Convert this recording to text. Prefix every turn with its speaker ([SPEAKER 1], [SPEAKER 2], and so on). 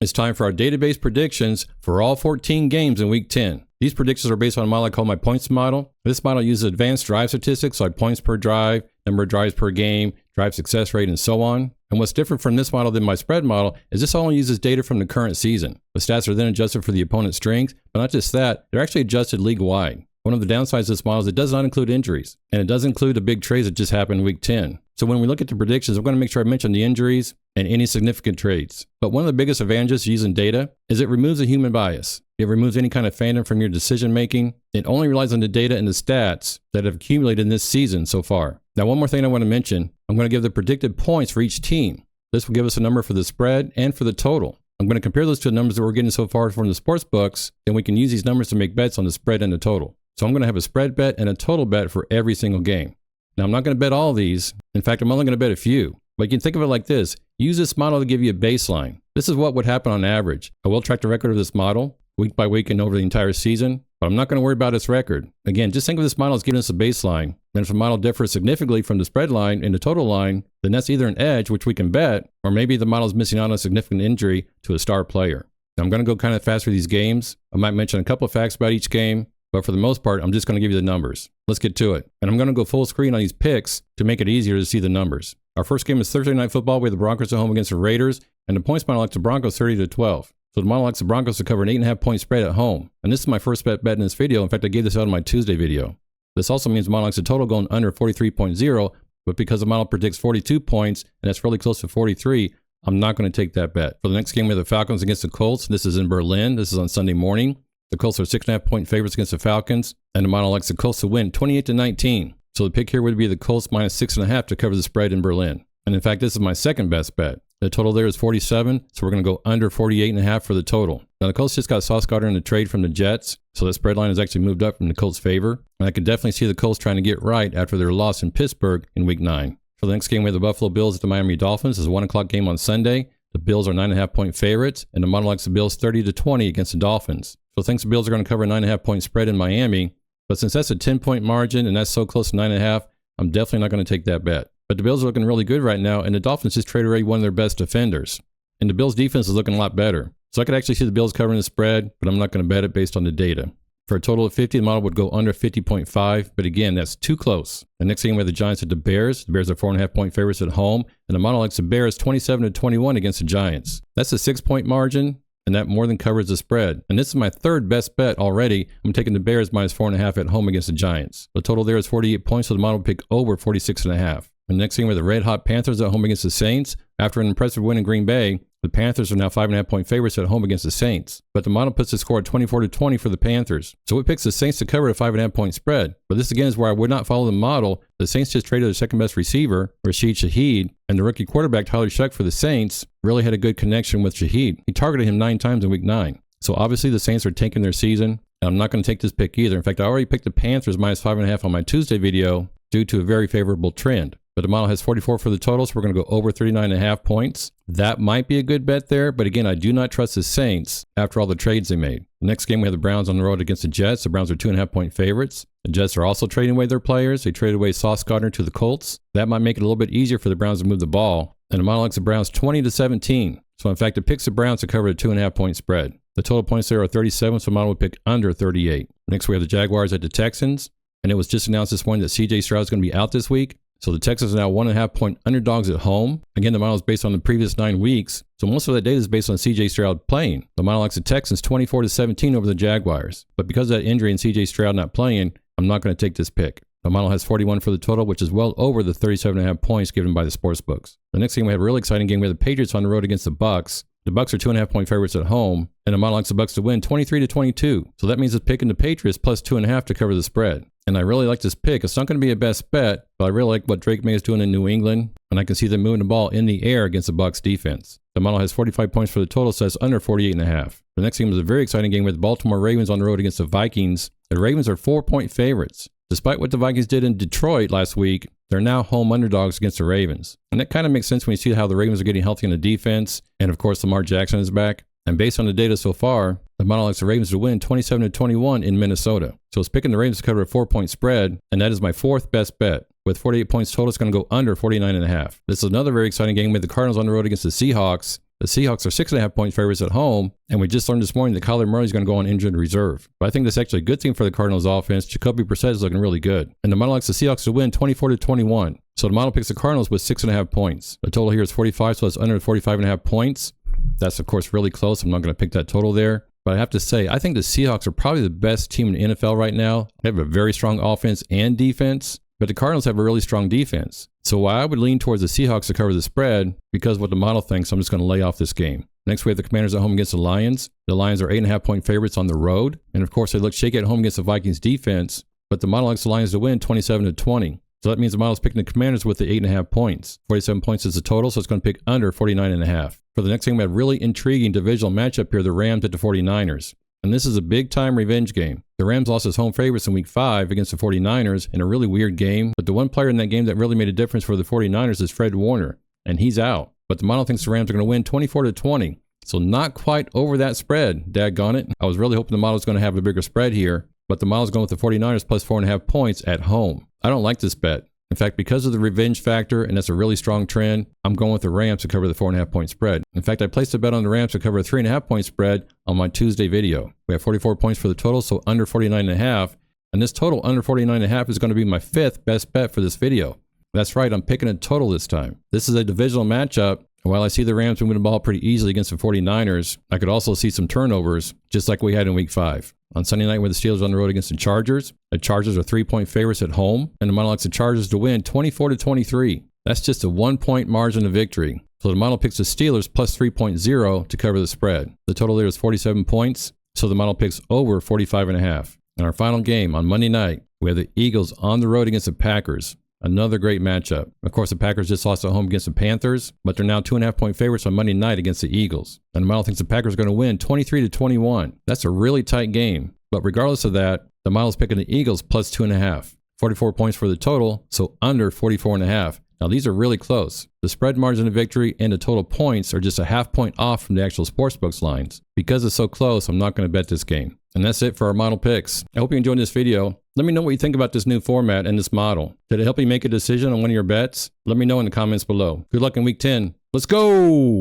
[SPEAKER 1] It's time for our database predictions for all 14 games in Week 10. These predictions are based on a model I call my points model. This model uses advanced drive statistics like points per drive, number of drives per game, drive success rate, and so on. And what's different from this model than my spread model is this only uses data from the current season. The stats are then adjusted for the opponent's strength, but not just that, they're actually adjusted league-wide. One of the downsides of this model is it does not include injuries, and it does include the big trades that just happened in Week 10. So when we look at the predictions, we're going to make sure I mention the injuries and any significant trades. But one of the biggest advantages of using data is it removes a human bias. It removes any kind of fandom from your decision making. It only relies on the data and the stats that have accumulated in this season so far. Now, one more thing I want to mention, I'm going to give the predicted points for each team. This will give us a number for the spread and for the total. I'm going to compare those to the numbers that we're getting so far from the sports books, and we can use these numbers to make bets on the spread and the total. So I'm going to have a spread bet and a total bet for every single game. Now, I'm not going to bet all these. In fact, I'm only going to bet a few. But you can think of it like this. Use this model to give you a baseline. This is what would happen on average. I will track the record of this model week by week and over the entire season, but I'm not going to worry about its record. Again, just think of this model as giving us a baseline. And if the model differs significantly from the spread line and the total line, then that's either an edge, which we can bet, or maybe the model is missing out on a significant injury to a star player. Now, I'm going to go kind of fast through these games. I might mention a couple of facts about each game, but for the most part, I'm just going to give you the numbers. Let's get to it. And I'm going to go full screen on these picks to make it easier to see the numbers. Our first game is Thursday Night Football. We have the Broncos at home against the Raiders, and the points model likes the Broncos 30-12. So the model likes the Broncos to cover an 8.5 point spread at home. And this is my first bet in this video. In fact, I gave this out in my Tuesday video. This also means the model likes the total going under 43.0, but because the model predicts 42 points, and that's really close to 43, I'm not going to take that bet. For the next game, we have the Falcons against the Colts. This is in Berlin. This is on Sunday morning. The Colts are 6.5 point favorites against the Falcons, and the model likes the Colts to win 28-19. So the pick here would be the Colts minus 6.5 to cover the spread in Berlin. And in fact, this is my second best bet. The total there is 47, so we're going to go under 48.5 for the total. Now, the Colts just got Sauce Gardner in the trade from the Jets, so the spread line has actually moved up from the Colts' favor. And I can definitely see the Colts trying to get right after their loss in Pittsburgh in Week 9. For the next game, we have the Buffalo Bills at the Miami Dolphins. This is a 1 o'clock game on Sunday. The Bills are 9.5 point favorites, and the model likes the Bills 30-20 against the Dolphins. So thinks the Bills are going to cover a 9.5 point spread in Miami, but since that's a 10 point margin and that's so close to 9.5, I'm definitely not going to take that bet. But the Bills are looking really good right now, and the Dolphins just traded away one of their best defenders. And the Bills' defense is looking a lot better. So I could actually see the Bills covering the spread, but I'm not going to bet it based on the data. For a total of 50, the model would go under 50.5, but again, that's too close. The next game we have the Giants at the Bears. The Bears are 4.5 point favorites at home, and the model likes the Bears 27-21 against the Giants. That's a 6 point margin, and that more than covers the spread. And this is my third best bet already. I'm taking the Bears minus 4.5 at home against the Giants. The total there is 48 points, so the model will pick over 46.5. The next game, we have the Red Hot Panthers at home against the Saints. After an impressive win in Green Bay, the Panthers are now 5.5 point favorites at home against the Saints. But the model puts the score at 24-20 for the Panthers. So it picks the Saints to cover a 5.5 point spread. But this again is where I would not follow the model. The Saints just traded their second best receiver, Rashid Shaheed, and the rookie quarterback Tyler Shuck for the Saints really had a good connection with Shaheed. He targeted him 9 times in Week 9. So obviously the Saints are tanking their season. And I'm not going to take this pick either. In fact, I already picked the Panthers minus 5.5 on my Tuesday video due to a very favorable trend. But the model has 44 for the total, so we're going to go over 39.5 points. That might be a good bet there, but again, I do not trust the Saints after all the trades they made. The next game, we have the Browns on the road against the Jets. The Browns are 2.5 point favorites. The Jets are also trading away their players. They traded away Sauce Gardner to the Colts. That might make it a little bit easier for the Browns to move the ball. And the model likes the Browns 20-17. So in fact, it picks the Browns to cover a 2.5 point spread. The total points there are 37, so the model would pick under 38. Next, we have the Jaguars at the Texans. And it was just announced this morning that C.J. Stroud is going to be out this week. So the Texans are now 1.5 point underdogs at home. Again, the model is based on the previous 9 weeks. So most of that data is based on C.J. Stroud playing. The model likes the Texans 24-17 over the Jaguars. But because of that injury and C.J. Stroud not playing, I'm not going to take this pick. The model has 41 for the total, which is well over the 37.5 points given by the sports books. The next game, we have a really exciting game. We have the Patriots on the road against the Bucks. The Bucks are 2.5 point favorites at home, and the model likes the Bucks to win 23-22. So that means it's picking the Patriots plus 2.5 to cover the spread. And I really like this pick. It's not going to be a best bet, but I really like what Drake May is doing in New England, and I can see them moving the ball in the air against the Bucks defense. The model has 45 points for the total, so that's under 48.5. The next game is a very exciting game with the Baltimore Ravens on the road against the Vikings. The Ravens are 4 point favorites. Despite what the Vikings did in Detroit last week, they're now home underdogs against the Ravens. And that kind of makes sense when you see how the Ravens are getting healthy in the defense. And of course, Lamar Jackson is back. And based on the data so far, the model likes the Ravens to win 27-21 in Minnesota. So it's picking the Ravens to cover a 4 point spread. And that is my fourth best bet. With 48 points total, it's going to go under 49.5. This is another very exciting game with the Cardinals on the road against the Seahawks. The Seahawks are 6.5-point favorites at home, and we just learned this morning that Kyler Murray is going to go on injured reserve. But I think that's actually a good thing for the Cardinals offense. Jacoby Brissett is looking really good. And the model likes the Seahawks to win 24-21. So the model picks the Cardinals with 6.5 points. The total here is 45, so it's under 45.5 points. That's, of course, really close. I'm not going to pick that total there. But I have to say, I think the Seahawks are probably the best team in the NFL right now. They have a very strong offense and defense, but the Cardinals have a really strong defense. So while I would lean towards the Seahawks to cover the spread, because of what the model thinks, I'm just going to lay off this game. Next, we have the Commanders at home against the Lions. The Lions are 8.5-point favorites on the road. And of course, they look shaky at home against the Vikings defense, but the model likes the Lions to win 27-20. So that means the model is picking the Commanders with the 8.5 points. 47 points is the total, so it's going to pick under 49.5. For the next game, we have a really intriguing divisional matchup here, the Rams at the 49ers. And this is a big-time revenge game. The Rams lost as home favorites in Week 5 against the 49ers in a really weird game. But the one player in that game that really made a difference for the 49ers is Fred Warner, and he's out. But the model thinks the Rams are going to win 24-20. So not quite over that spread, daggone it. I was really hoping the model was going to have a bigger spread here, but the model's going with the 49ers plus 4.5 points at home. I don't like this bet. In fact, because of the revenge factor, and that's a really strong trend, I'm going with the Rams to cover the 4.5-point spread. In fact, I placed a bet on the Rams to cover a 3.5-point spread on my Tuesday video. We have 44 points for the total, so under 49.5. And this total under 49.5 is going to be my 5th best bet for this video. That's right, I'm picking a total this time. This is a divisional matchup. And while I see the Rams moving the ball pretty easily against the 49ers, I could also see some turnovers, just like we had in Week 5. On Sunday night, where the Steelers on the road against the Chargers are 3-point favorites at home, and the model likes the Chargers to win 24-23. That's just a 1-point margin of victory. So the model picks the Steelers plus 3.0 to cover the spread. The total there is 47 points, so the model picks over 45.5. In our final game on Monday night, we have the Eagles on the road against the Packers. Another great matchup. Of course, the Packers just lost at home against the Panthers, but they're now 2.5-point favorites on Monday night against the Eagles. And the model thinks the Packers are going to win 23-21. That's a really tight game. But regardless of that, the model is picking the Eagles plus 2.5. 44 points for the total, so under 44.5. Now, these are really close. The spread margin of victory and the total points are just a half point off from the actual sportsbooks lines. Because it's so close, I'm not going to bet this game. And that's it for our model picks. I hope you enjoyed this video. Let me know what you think about this new format and this model. Did it help you make a decision on one of your bets? Let me know in the comments below. Good luck in Week 10. Let's go!